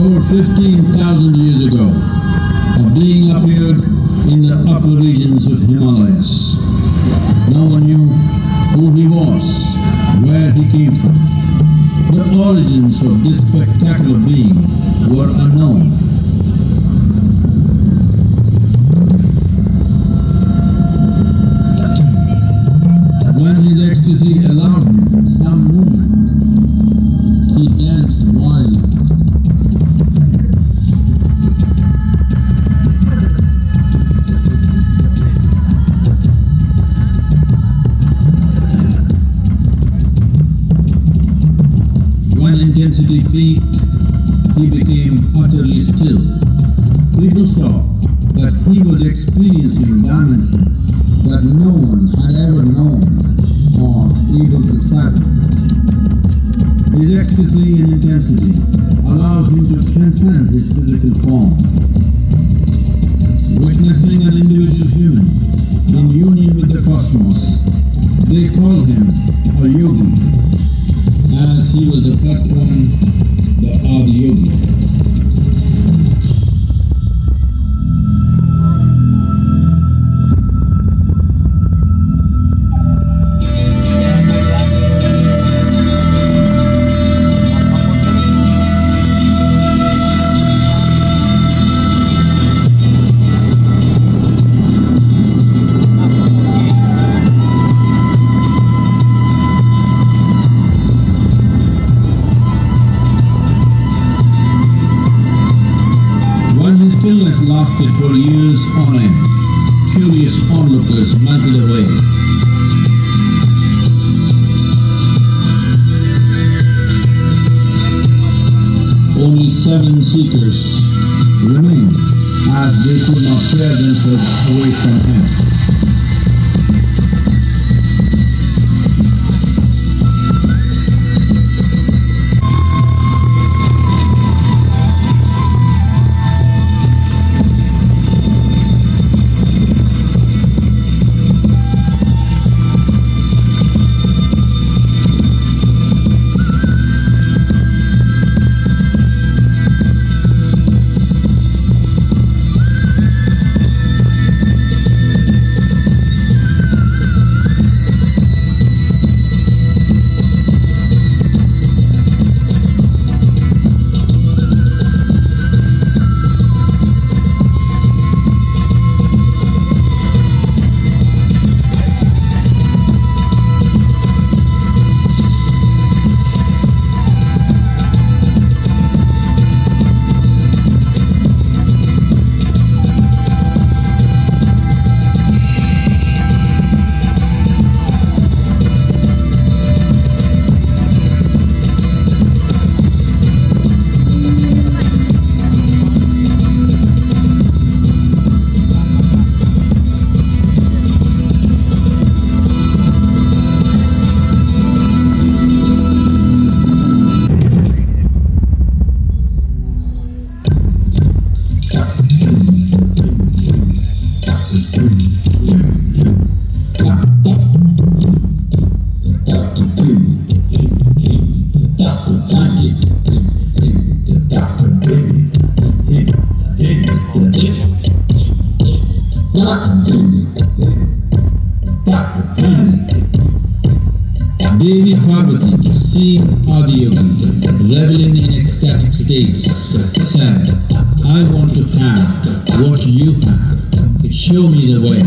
Over 15,000 years ago, a being appeared in the upper regions of Himalayas. No one knew who he was, where he came from. The origins of this spectacular being were unknown. When his ecstasy allowed him some movement, he danced wildly. When intensity peaked, he became utterly still. People saw that he was experiencing dimensions that no one had ever known or able to fathom. His ecstasy and intensity allowed him to transcend his physical form. Witnessing an individual human in union with the cosmos, they called him a yogi, as he was the first one, the Adiyogi. Stillness lasted for years on end. Curious onlookers melted away. Only 7 seekers remained, as they could not tear themselves away from him. Devi Parvati, seeing Adiyogi, reveling in ecstatic states, said, I want to have what you have. Show me the way.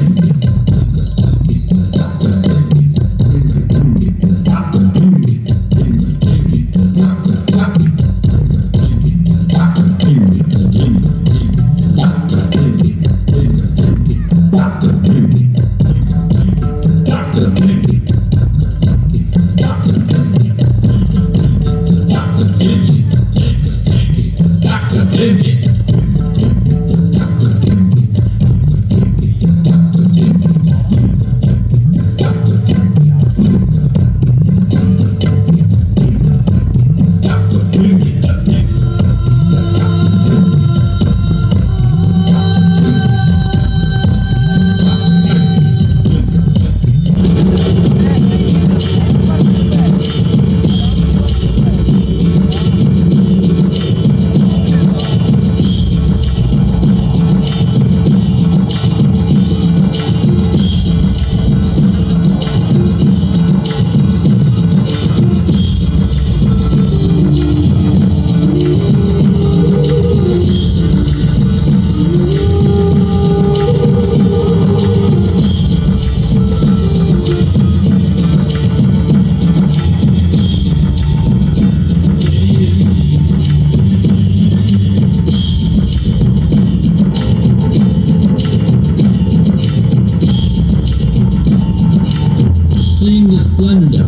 Seeing the splendor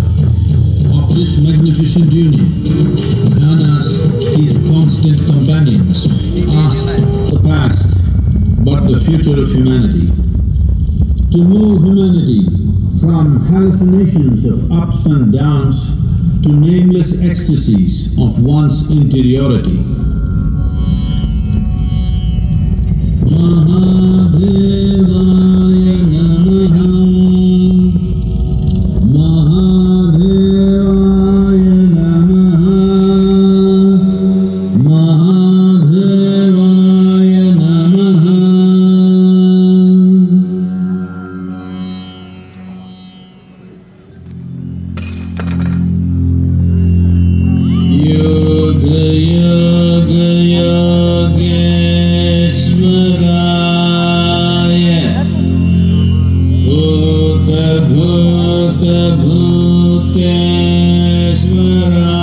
of this magnificent union, Anas, his constant companions, asked the past but the future of humanity. To move humanity from hallucinations of ups and downs to nameless ecstasies of one's interiority. Mahadevaya Namaha. Mahadevaya Namaha. Mahadevaya Namaha. Yoga Yoga Yogeswaraya Bhuta Bhuta Bhuteswaraya